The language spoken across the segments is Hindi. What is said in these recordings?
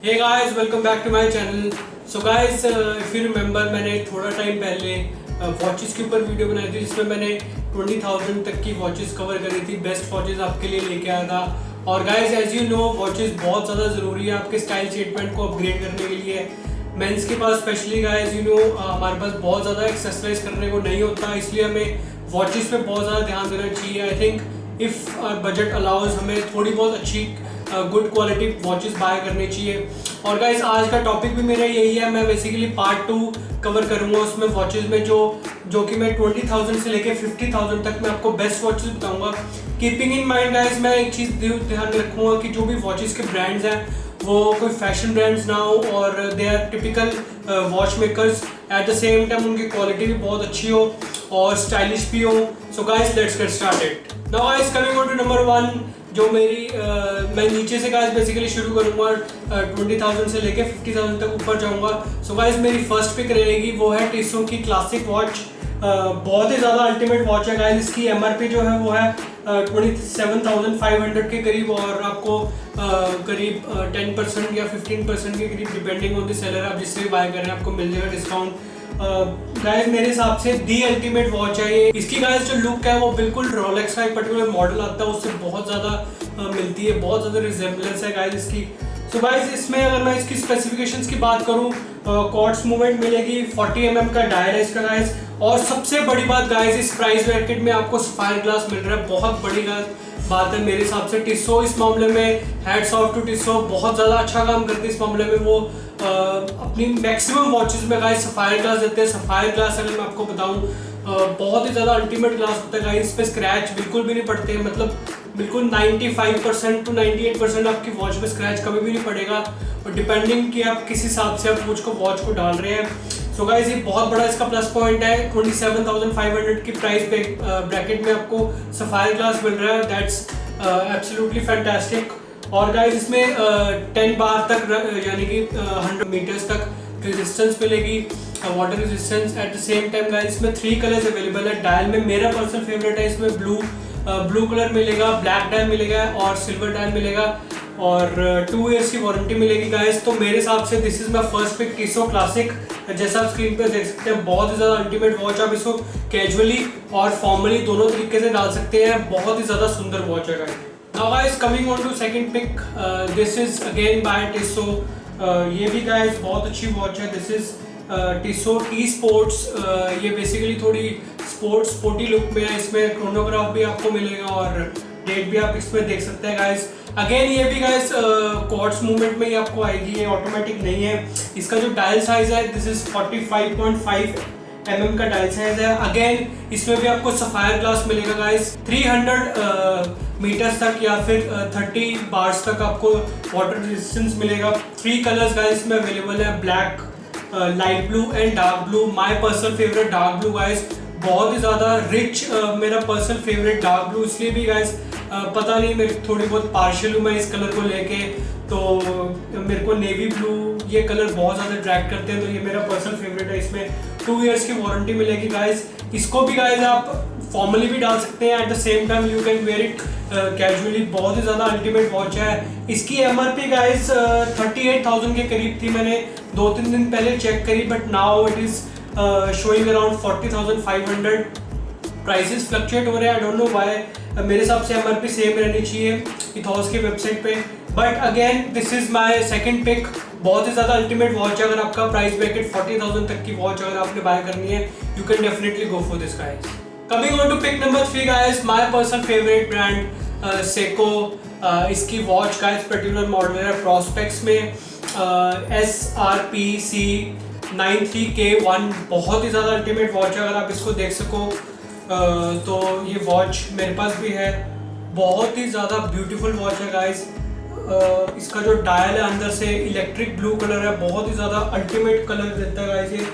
Hey guys, welcome back to my channel. So guys, if you remember, मैंने थोड़ा टाइम पहले वॉचेस के ऊपर वीडियो बनाई थी जिसमें मैंने 20,000 तक की वॉचेस कवर करी थी। बेस्ट वॉचेस आपके लिए लेके आया था। और guys, as you know, watches बहुत ज़्यादा ज़रूरी है आपके स्टाइल स्टेटमेंट को अपग्रेड करने के लिए। मेंस के पास स्पेशली गाइस, यू नो, हमारे पास बहुत ज़्यादा एक्सरसाइज करने को नहीं होता, इसलिए हमें वॉचेस पे बहुत ज़्यादा ध्यान देना चाहिए। I think if budget allows हमें थोड़ी बहुत अच्छी गुड क्वालिटी वॉचेस बाय करनी चाहिए। और गाइस, आज का टॉपिक भी मेरा यही है। मैं बेसिकली पार्ट 2 कवर करूँगा उसमें वॉचेस में जो कि मैं 20,000 से लेके 50,000 तक मैं आपको बेस्ट वॉचेस बताऊंगा। कीपिंग इन माइंड गाइस, मैं एक चीज़ ध्यान रखूँगा कि जो भी वॉचेस के ब्रांड्स हैं वो कोई फैशन ब्रांड्स ना हो और they are typical watch makers. At the same time उनकी क्वालिटी भी बहुत अच्छी हो और स्टाइलिश भी हो। So guys, let's get started. Now guys, coming on to number 1, जो मेरी मैं नीचे से गाइस बेसिकली शुरू करूँगा, 20,000 से लेके 50,000 तक ऊपर जाऊँगा। सो गाइस, मेरी फर्स्ट पिक रहेगी वो है टिसो की क्लासिक वॉच। बहुत ही ज़्यादा अल्टीमेट वॉच है गाइस। इसकी MRP जो है वो है 27,500 के करीब, और आपको करीब 10% या 15% के करीब, डिपेंडिंग ऑन द सेलर, आप जिससे भी बाय करें आपको मिल जाएगा डिस्काउंट। गाइस, मेरे हिसाब से दी अल्टीमेट वॉच है ये। इसकी गाइस जो लुक है वो बिल्कुल रोलेक्स का एक पर्टिकुलर मॉडल आता है उससे बहुत ज़्यादा मिलती है, बहुत ज़्यादा रिजेम्बलेंस है गाइस इसकी। सो गाइस, इसमें अगर मैं इसकी स्पेसिफिकेशंस की बात करूँ, क्वार्ट्ज मूवमेंट मिलेगी, 40 mm का डायल है इसका गाइस, और सबसे बड़ी बात गाइस, इस प्राइस ब्रैकेट में आपको सफायर ग्लास मिल रहा है। बहुत बड़ी बात है मेरे हिसाब से। टिसो इस मामले में, हैट्स ऑफ टू टिसो, बहुत ज़्यादा अच्छा काम करते हैं इस मामले में। वो अपनी मैक्सिमम वॉचेस में गाइस सफायर ग्लास देते हैं। सफायर ग्लास अगर मैं आपको बताऊं, बहुत ही ज़्यादा अल्टीमेट ग्लास होता है गाइस। इस पर स्क्रैच बिल्कुल भी नहीं पड़ते, मतलब बिल्कुल 95% टू 98% आपकी वॉच में स्क्रैच कभी भी नहीं पड़ेगा, और डिपेंडिंग कि आप किस हिसाब से आप वॉच को डाल रहे हैं। सो गाइस, ये बहुत बड़ा इसका प्लस पॉइंट है। 27,500 की प्राइस ब्रैकेट में आपको सफायर ग्लास मिल रहा है। That's absolutely fantastic. और गाइस, इसमें 10 बार तक यानी कि 100 मीटर्स तक रेजिस्टेंस मिलेगी, water resistance. Eight the same time guys, इसमें 3 कलर्स अवेलेबल है। डायल में मेरा पर्सनल फेवरेट है, इसमें ब्लू कलर मिलेगा, ब्लैक डायल मिलेगा और सिल्वर डायल मिलेगा, और 2 ईयर्स की वारंटी मिलेगी गाइस। तो मेरे हिसाब से this is my first pick, Tissot classic. जैसा आप स्क्रीन पे देख सकते हैं, बहुत ही ज़्यादा अल्टीमेट वॉच। आप इसको कैजुअली और फॉर्मली दोनों तरीके से डाल सकते हैं। बहुत ही ज़्यादा सुंदर वॉच है guys. Now guys, coming on to second pick, this is again by Tissot. ये भी गाइस बहुत अच्छी वॉच है। This is Tissot T sports. ये बेसिकली थोड़ी स्पोर्टी लुक में है। इसमें क्रोनोग्राफ भी आपको मिलेगा और डेट भी आप इसमें देख सकते हैं गाइस। अगेन ये भी गाइस क्वार्ट्ज मूवमेंट में ही आपको आएगी, ये ऑटोमेटिक नहीं है। इसका जो डायल साइज है, दिस इज 45.5 mm का डायल साइज है। अगेन इसमें भी आपको सफायर ग्लास मिलेगा गाइस। 300 मीटर्स तक या फिर 30 बार्स तक आपको वाटर रेजिस्टेंस मिलेगा। 3 कलर्स गाइस में अवेलेबल है, black, light blue and dark blue. My personal favourite dark blue guys, बहुत ही ज़्यादा रिच, मेरा पर्सनल फेवरेट डार्क ब्लू। इसलिए भी गाइस पता नहीं, मेरी थोड़ी बहुत पार्शियल हूँ मैं इस कलर को लेके, तो मेरे को नेवी ब्लू ये कलर बहुत ज़्यादा अट्रैक्ट करते हैं, तो ये मेरा पर्सनल फेवरेट है। इसमें 2 ईयर्स की वारंटी मिलेगी गाइस। इसको भी गाइस आप फॉर्मली भी डाल सकते हैं, eight the same time you can wear it casually. बहुत ही ज़्यादा अल्टीमेट वॉच है। इसकी MRP गाइस 38,000 के करीब थी। मैंने 2-3 दिन पहले चेक करी, but now it is showing around 40,500। Prices fluctuate हो रहे हैं, आई डोंट नो व्हाई। मेरे हिसाब से MRP सेम रहनी चाहिए इथॉस की वेबसाइट पे। But again, this is my second pick. बहुत ही ज़्यादा अल्टीमेट वॉच है। अगर आपका प्राइस ब्रैकेट 40,000 तक की वॉच अगर आपने बाय करनी है, you can definitely go for this guys. Coming on to pick number 3 guys, my personal favourite brand Seiko. इसकी वॉच गाइस पर्टिकुलर मॉडल है प्रॉस्पेक्स में, SRPC 93K1। बहुत ही ज़्यादा अल्टीमेट वॉच है। अगर आप इसको देख सको तो ये वॉच मेरे पास भी है। बहुत ही ज़्यादा ब्यूटीफुल वॉच है गाइस। इसका जो डायल है अंदर से इलेक्ट्रिक ब्लू कलर है, बहुत ही ज़्यादा अल्टीमेट कलर देता है गाइस। ये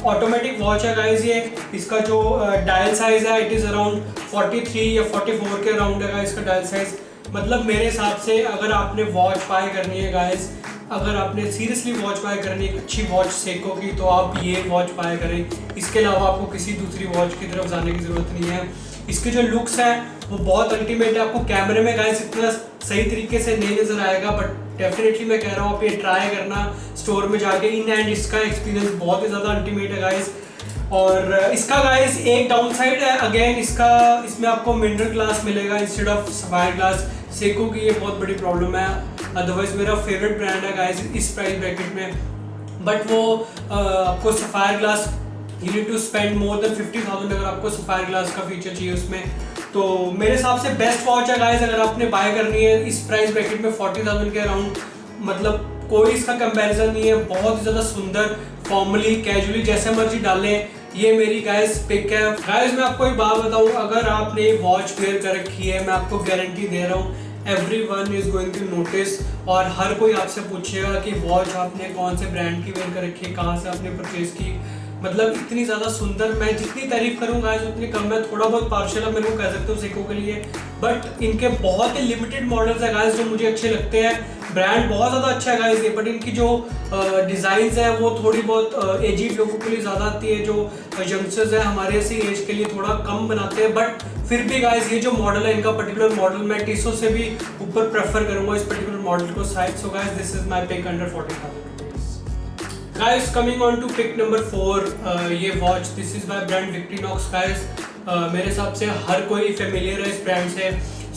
ऑटोमेटिक वॉच है गाइस ये। इसका जो डायल साइज है, इट इज़ अराउंड 43 या 44 के अराउंड है गाइस इसका डायल साइज। मतलब मेरे हिसाब से अगर आपने वॉच बाय करनी है गाइस, अगर आपने सीरियसली वॉच बाय करनी है, एक अच्छी वॉच सेको की, तो आप ये वॉच बाय करें। इसके अलावा आपको किसी दूसरी वॉच की तरफ जाने की ज़रूरत नहीं है। इसके जो लुक्स हैं वो बहुत अल्टीमेट है। आपको कैमरे में गाइस इतना सही तरीके से नहीं नज़र आएगा, बट डेफिनेटली मैं कह रहा हूँ आप ये ट्राई करना स्टोर में जाके इन हैंड। इसका एक्सपीरियंस बहुत ही ज़्यादा अल्टीमेट है गाइस। और इसका गाइस एक डाउन साइड है अगेन, इसमें आपको मिनरल ग्लास मिलेगा instead of sapphire glass. Seiko की ये बहुत बड़ी प्रॉब्लम है, अदरवाइज मेरा फेवरेट ब्रांड है गाइस इस प्राइस ब्रैकेट में, बट वो आपको sapphire glass you need to spend more than 50,000 अगर आपको सफायर ग्लास का फीचर चाहिए उसमें। तो मेरे हिसाब से बेस्ट वॉच है गाइस अगर आपने बाय करनी है इस प्राइस ब्रैकेट में 40,000 के अराउंड, मतलब कोई इसका कंपैरिजन नहीं है। बहुत ही ज़्यादा सुंदर, फॉर्मली कैजुअली जैसे मर्जी डालें, ये मेरी गाइस पिक है। गाइस मैं आपको एक बात बताऊँ, अगर आपने वॉच वेयर कर रखी है मैं आपको गारंटी दे रहा हूँ everyone is going to notice, और हर कोई आपसे पूछेगा कि वॉच आपने कौन से ब्रांड की वेयर कर रखी है, कहाँ से आपने परचेज की। मतलब इतनी ज़्यादा सुंदर, मैं जितनी तारीफ करूँगा आज उतनी कम है। थोड़ा बहुत पार्शियल है मेरे को कह सकते हो सेको के लिए, बट इनके बहुत ही लिमिटेड मॉडल्स है गाइस जो मुझे अच्छे लगते हैं। ब्रांड बहुत ज़्यादा अच्छा है गाइस ये, बट इनकी जो डिज़ाइंस है वो थोड़ी बहुत एजिड लोगों के लिए ज़्यादा आती है, जो यंगस्टर्स है हमारे ऐसी एज के लिए थोड़ा कम बनाते हैं। बट फिर भी गाइस ये जो मॉडल है इनका पर्टिकुलर मॉडल मैं टीसो से भी ऊपर प्रेफर करूँगा इस पर्टिकुलर मॉडल को side. So guys this is my pick under 40,000 rupees. Guys coming on to pick number 4, ये watch this is by brand Victorinox guys. मेरे हिसाब से हर कोई फेमिलियर है इस ब्रांड से,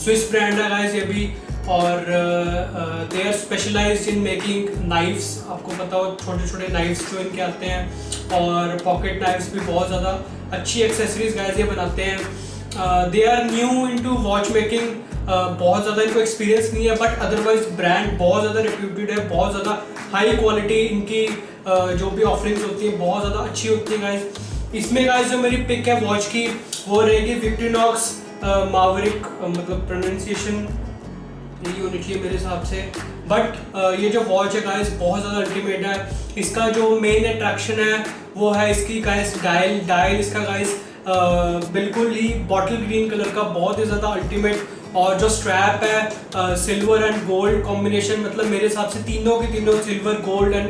स्विस ब्रांड है गाइस ये भी, और they are specialised in making knives. आपको पता हो छोटे छोटे नाइफ्स जो इनके आते हैं, और पॉकेट नाइफ्स भी बहुत ज़्यादा अच्छी एक्सेसरीज गाइस ये बनाते हैं। They are new into watch making, बहुत ज़्यादा इनको एक्सपीरियंस नहीं है, बट अदरवाइज ब्रांड बहुत ज़्यादा रिप्यूटेड है, बहुत ज़्यादा हाई क्वालिटी इनकी जो भी ऑफरिंग्स होती है बहुत ज़्यादा अच्छी होती है गाइस। इसमें गाइस जो मेरी पिक है वॉच की वो रहेगी विक्टोरिनॉक्स मावरिक, मतलब प्रोनाउंसिएशन यही होनी चाहिए मेरे हिसाब से। बट ये जो वॉच है गाइस बहुत ज़्यादा अल्टीमेट है। इसका जो मेन अट्रैक्शन है वो है इसकी गाइस डायल इसका गाइस बिल्कुल ही बॉटल ग्रीन कलर का, बहुत ही ज़्यादा अल्टीमेट। और जो स्ट्रैप है सिल्वर एंड गोल्ड कॉम्बिनेशन, मतलब मेरे हिसाब से तीनों के तीनों silver gold and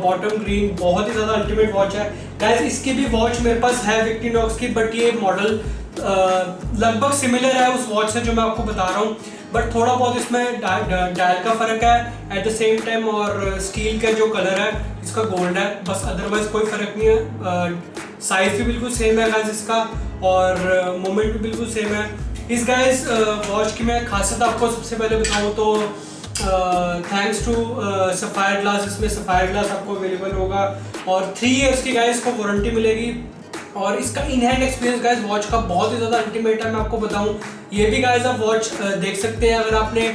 bottom green, बहुत ही ज़्यादा अल्टीमेट वॉच है गाइस। इसकी भी वॉच मेरे पास है विक्टोरिनॉक्स की, बट ये मॉडल लगभग सिमिलर है उस वॉच से जो मैं आपको बता रहा हूँ, बट थोड़ा बहुत इसमें डायल का फ़र्क है एट द सेम टाइम, और स्टील का जो कलर है इसका गोल्ड है, बस अदरवाइज कोई फ़र्क नहीं है। साइज़ भी बिल्कुल सेम है गाइस इसका, और मोमेंट भी बिल्कुल सेम है। इस गाइस वॉच की मैं खासियत आपको सबसे पहले बताऊँ तो थैंक्स टू सफायर ग्लास, इसमें सफायर ग्लास आपको अवेलेबल होगा, और 3 इयर्स की गाइस को वारंटी मिलेगी। और इसका in hand experience guys watch का बहुत ही ज़्यादा अल्टीमेट है। मैं आपको बताऊं, ये भी गाइस आप वॉच देख सकते हैं अगर आपने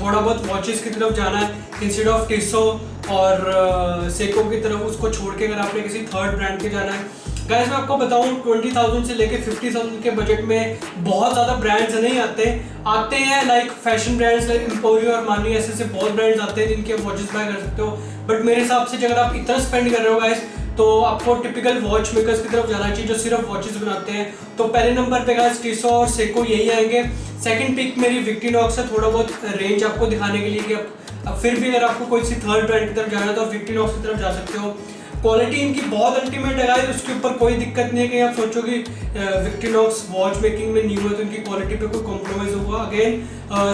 थोड़ा बहुत वॉचेस की तरफ जाना है इंस्टेड ऑफ टिसो और सेको की तरफ, उसको छोड़ के अगर आपने किसी थर्ड ब्रांड के जाना है गाइस, मैं आपको बताऊं 20,000 से लेके 50,000 के बजट में बहुत ज़्यादा ब्रांड्स नहीं आते हैं like fashion brands like Emporio और मानी, ऐसे बहुत ब्रांड्स आते हैं जिनके वॉचेस बाय कर सकते हो। बट मेरे हिसाब से अगर आप इतना स्पेंड कर रहे हो गाइस तो आपको टिपिकल वॉच मेकर्स की तरफ जाना चाहिए जो सिर्फ वॉचेस बनाते हैं। तो पहले नंबर पे गाइस टिसो और सेको यही आएंगे। सेकंड पिक मेरी विक्टोरिनॉक्स है, थोड़ा बहुत रेंज आपको दिखाने के लिए कि अब फिर भी अगर आपको कोई सी थर्ड ब्रांड की तरफ जाना है तो आप विक्टोरिनॉक्स की तरफ जा सकते हो। क्वालिटी इनकी बहुत अल्टीमेट है गाइस, उसके ऊपर कोई दिक्कत नहीं है कि आप सोचो कि विक्टोरिनॉक्स वॉच मेकिंग में न्यू है तो इनकी क्वालिटी पे कोई कॉम्प्रोमाइज़ होगा। अगेन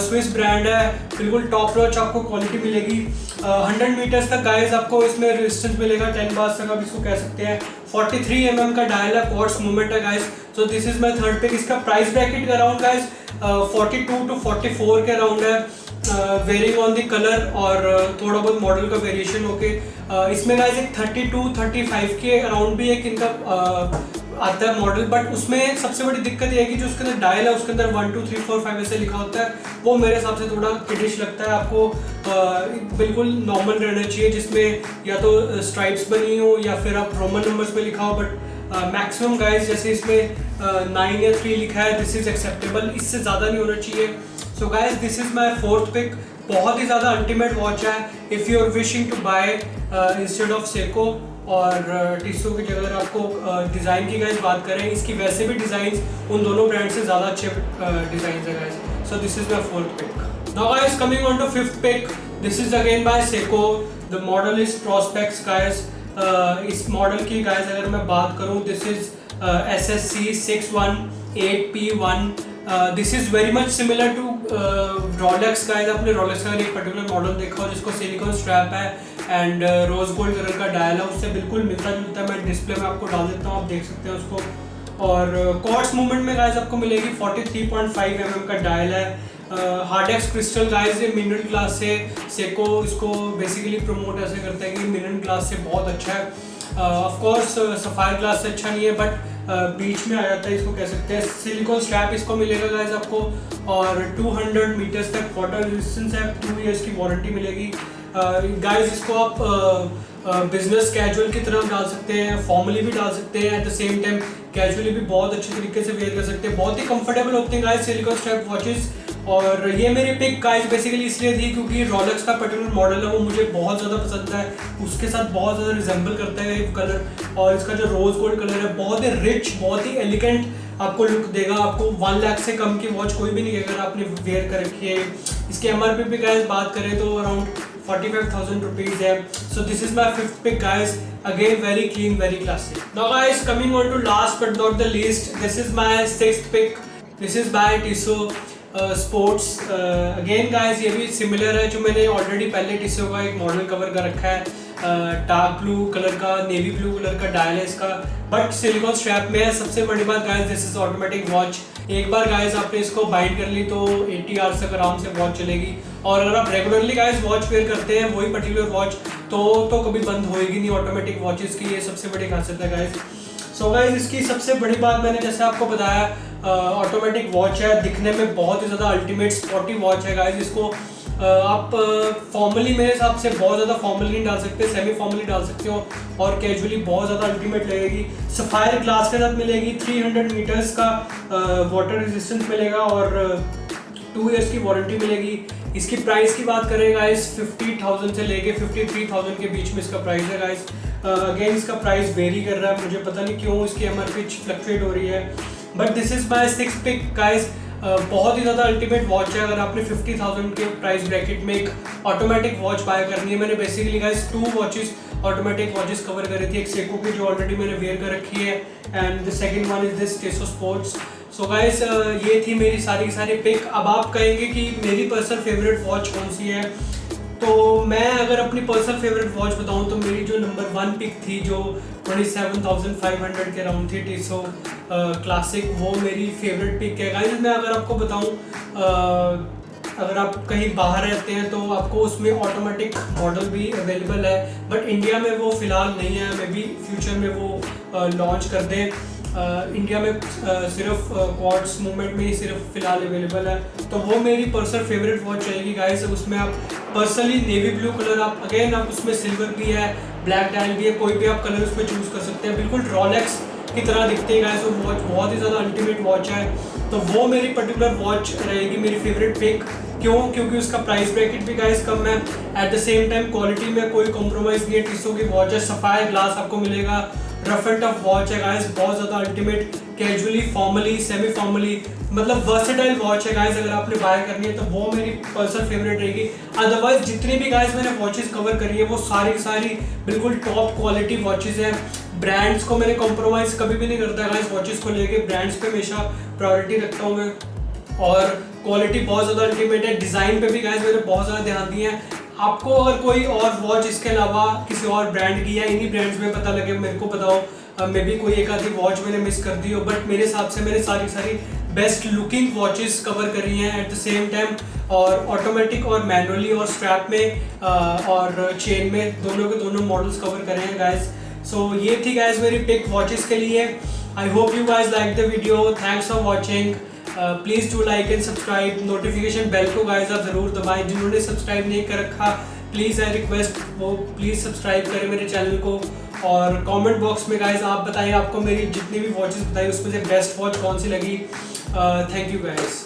स्विस ब्रांड है, बिल्कुल टॉप नॉच आपको क्वालिटी मिलेगी। 100 मीटर्स तक गाइस आपको इसमें रेजिस्टेंस मिलेगा, 10 बार्स तक आप इसको कह सकते हैं। 43 mm का डायल है, क्वार्ट्स मूवमेंट है guys. So this is my third pick. इसका प्राइस ब्रैकेट का अराउंड गाइस 42 to 44 के अराउंड है, वेरिंग ऑन द कलर और थोड़ा बहुत मॉडल का वेरिएशन होके। इसमें गाइस एक 32-35 के अराउंड भी एक इनका आता है मॉडल, बट उसमें सबसे बड़ी दिक्कत ये है कि जो उसके अंदर डायल है उसके अंदर 1 2 3 4 5 ऐसे लिखा होता है, वो मेरे हिसाब से थोड़ा किडिश लगता है। आपको बिल्कुल नॉर्मल रहना चाहिए जिसमें या तो स्ट्राइप्स बनी हो या फिर आप रोमन नंबर्स में लिखा हो, बट मैक्सिमम गाइस जैसे इसमें 9 या 3 लिखा है दिस इज एक्सेप्टेबल, इससे ज़्यादा नहीं होना चाहिए। So guys this is my fourth pick. बहुत ही ज़्यादा अल्टीमेट वॉच है if you are wishing to buy instead of Seiko और टिसो की जगह आपको डिज़ाइन की गाइस बात करें, इसकी वैसे भी डिज़ाइन उन दोनों ब्रांड से ज़्यादा अच्छे डिज़ाइन है guys. So this is my fourth pick. Now guys coming on to fifth pick, this is again by Seiko, the model is Prospex guys. इस मॉडल की गाइस अगर मैं बात करूँ, this is SSC 618P1। This is very much similar to Rolex का है, आपने रोलेक्स का एक पर्टिकुलर मॉडल देखा हो जिसको सिलिकॉन स्ट्रैप है एंड रोज गोल्ड कलर का डायल है, उससे बिल्कुल मिलता जुलता है। मैं डिस्प्ले में आपको डाल देता हूँ, आप देख सकते हैं उसको। और क्वार्ट्ज मूवमेंट में गाइस आपको मिलेगी 43.5 mm का डायल है। हार्डेक्स क्रिस्टल गाइस, ये मिनरल ग्लास से सेको इसको बेसिकली प्रमोट ऐसे करता है कि मिनरल ग्लास से बहुत अच्छा है। ऑफ कोर्स सफायर ग्लास से अच्छा नहीं है, बट बीच में आ जाता है, इसको कह सकते हैं। सिलिकॉन स्ट्रैप इसको मिलेगा गाइस आपको, और 200 मीटर्स तक वाटर रेजिस्टेंस है, 2 ईयर्स की वारंटी मिलेगी। गाइस इसको आप बिजनेस कैजुअल की तरह डाल सकते हैं, फॉर्मली भी डाल सकते हैं, eight the same time casually भी बहुत अच्छे तरीके से वेयर कर सकते हैं। बहुत ही कंफर्टेबल होते हैं गाइस सिलिकॉन स्ट्रैप वॉचेस। और ये मेरी पिक गाइस बेसिकली इसलिए थी क्योंकि रोलेक्स का पर्टिकुलर मॉडल है वो मुझे बहुत ज़्यादा पसंद है, उसके साथ बहुत ज़्यादा रिजेंबल करता है ये कलर, और इसका जो रोज गोल्ड कलर है बहुत ही रिच, बहुत ही एलिगेंट आपको लुक देगा। आपको 1 लाख से कम की वॉच कोई भी नहीं अगर आपने वेयर कर रखी है। इसके MRP पे गाइस बात करें तो अराउंड 45,000 रुपीज़ है। So this is my 5th pick guys, again very clean, very classic. Now guys coming on to last but not the least, this is my 6th pick. This is by Tissot sports. Again guys ये भी सिमिलर है, जो मैंने ऑलरेडी पहले टिसो का एक मॉडल कवर कर रखा है, डार्क ब्लू कलर का, नेवी ब्लू कलर का डायल है इसका, बट सिलिकॉन स्ट्रैप में है। सबसे बड़ी बात guys, this is automatic watch. एक बार गाइस आपने इसको बाइंड कर ली तो 80 आवर्स तक आराम से वॉच चलेगी। और अगर आप रेगुलरली गाइस वॉच वेयर करते हैं वही पर्टिकुलर वॉच, तो कभी बंद होएगी नहीं ऑटोमेटिक वॉचेस की, ये सबसे बड़ी खासियत है गाइस। सो गाइस इसकी सबसे बड़ी बात मैंने जैसे आपको बताया, ऑटोमेटिक वॉच है, दिखने में बहुत ही ज़्यादा अल्टीमेट स्पॉटी वॉच है गाइस। इसको आप फॉर्मली मेरे हिसाब से बहुत ज़्यादा फॉर्मली नहीं डाल सकते, सेमी फॉर्मली डाल सकते हो, और कैजुअली बहुत ज़्यादा अल्टीमेट लगेगी। सफायर ग्लास के साथ मिलेगी, 300 मीटर्स का वाटर रेजिस्टेंस मिलेगा, और 2 ईयर्स की वारंटी मिलेगी। इसकी प्राइस की बात करें गाइस, 50,000 से लेके 53,000 के बीच में इसका प्राइस है गाइस। अगेन इसका प्राइस वेरी कर रहा है, मुझे पता नहीं क्यों इसकी MRP फ्लक्चुएट हो रही है, but this is my 6th pick guys. बहुत ही ज़्यादा अल्टीमेट वॉच है। अगर आपने 50,000 के प्राइस ब्रैकेट में एक ऑटोमेटिक वॉच बाय करनी है, मैंने basically guys 2 watches automatic watches cover करी थी। एक सेको की जो ऑलरेडी मैंने वेयर कर रखी है, and the second one is this Tissot sports. So guys ये थी मेरी सारी की सारी पिक। अब आप कहेंगे कि मेरी पर्सनल फेवरेट वॉच कौन सी है, तो मैं अगर अपनी पर्सनल फेवरेट वॉच बताऊं तो मेरी जो नंबर 1 पिक थी, जो 27,500 के राउंड थी, टिसो क्लासिक, वो मेरी फेवरेट पिक है गाइस। मैं अगर आपको बताऊं, अगर आप कहीं बाहर रहते हैं तो आपको उसमें ऑटोमेटिक मॉडल भी अवेलेबल है, बट इंडिया में वो फ़िलहाल नहीं है, मे बी फ्यूचर में वो लॉन्च कर दें। इंडिया में सिर्फ क्वार्ट्ज मूवमेंट में ही सिर्फ फिलहाल अवेलेबल है, तो वो मेरी पर्सनल फेवरेट वॉच रहेगी गाइस। उसमें आप पर्सनली नेवी ब्लू कलर, आप अगेन आप उसमें सिल्वर भी है, ब्लैक डायल भी है, कोई भी आप कलर उसमें चूज़ कर सकते हैं। बिल्कुल रोलेक्स की तरह दिखते हैं गाइस वो वॉच, बहुत ही ज़्यादा अल्टीमेट वॉच है, तो वो मेरी पर्टिकुलर वॉच रहेगी मेरी फेवरेट पिक। क्यों? क्योंकि उसका प्राइस ब्रैकेट भी गाइस कम है, eight the same time quality में कोई कॉम्प्रोमाइज़ नहीं है। टिसो की वॉच है, सफायर ग्लास आपको मिलेगा, रफ एंड टफ वॉच है गाइस, बहुत ज़्यादा ultimate, casually, formally, semi formally, मतलब वर्सेटाइल वॉच है गाइस। अगर आपने बाय करनी है तो वो मेरी पर्सनल फेवरेट रहेगी। अदरवाइज जितनी भी गाइस मैंने वॉचेस कवर करी है वो सारी की सारी बिल्कुल टॉप क्वालिटी वॉचेस हैं। ब्रांड्स को मैंने कॉम्प्रोमाइज़ कभी भी नहीं करता गाइस, वॉचेस को लेके ब्रांड्स पे हमेशा प्रायोरिटी रखता हूँ मैं, और क्वालिटी बहुत ज़्यादा अल्टीमेट है। डिज़ाइन पे भी गाइस मैंने बहुत ज़्यादा ध्यान दिया है। आपको अगर कोई और वॉच इसके अलावा किसी और ब्रांड की या इन्हीं ब्रांड्स में पता लगे, मेरे को बताओ, मे बी कोई एक आधी वॉच मैंने मिस कर दी हो, बट मेरे हिसाब से मैंने सारी बेस्ट लुकिंग वॉचेस कवर करी हैं एट द सेम टाइम, और ऑटोमेटिक और मैनुअली और स्ट्रैप में और चेन में दोनों के दोनों मॉडल्स कवर करे हैं गाइस। सो ये थी गाइस मेरी पिक वॉचेस के लिए। I hope you guys like the video, thanks for watching, please do like and subscribe. Notification bell को गाइस आप ज़रूर दबाएं, जिन्होंने सब्सक्राइब नहीं कर रखा प्लीज़ आई रिक्वेस्ट वो प्लीज़ सब्सक्राइब करें मेरे चैनल को। और कमेंट बॉक्स में गाइस आप बताइए आपको मेरी जितनी भी वॉचेस बताई उसमें से बेस्ट वॉच कौन सी लगी। Thank you guys.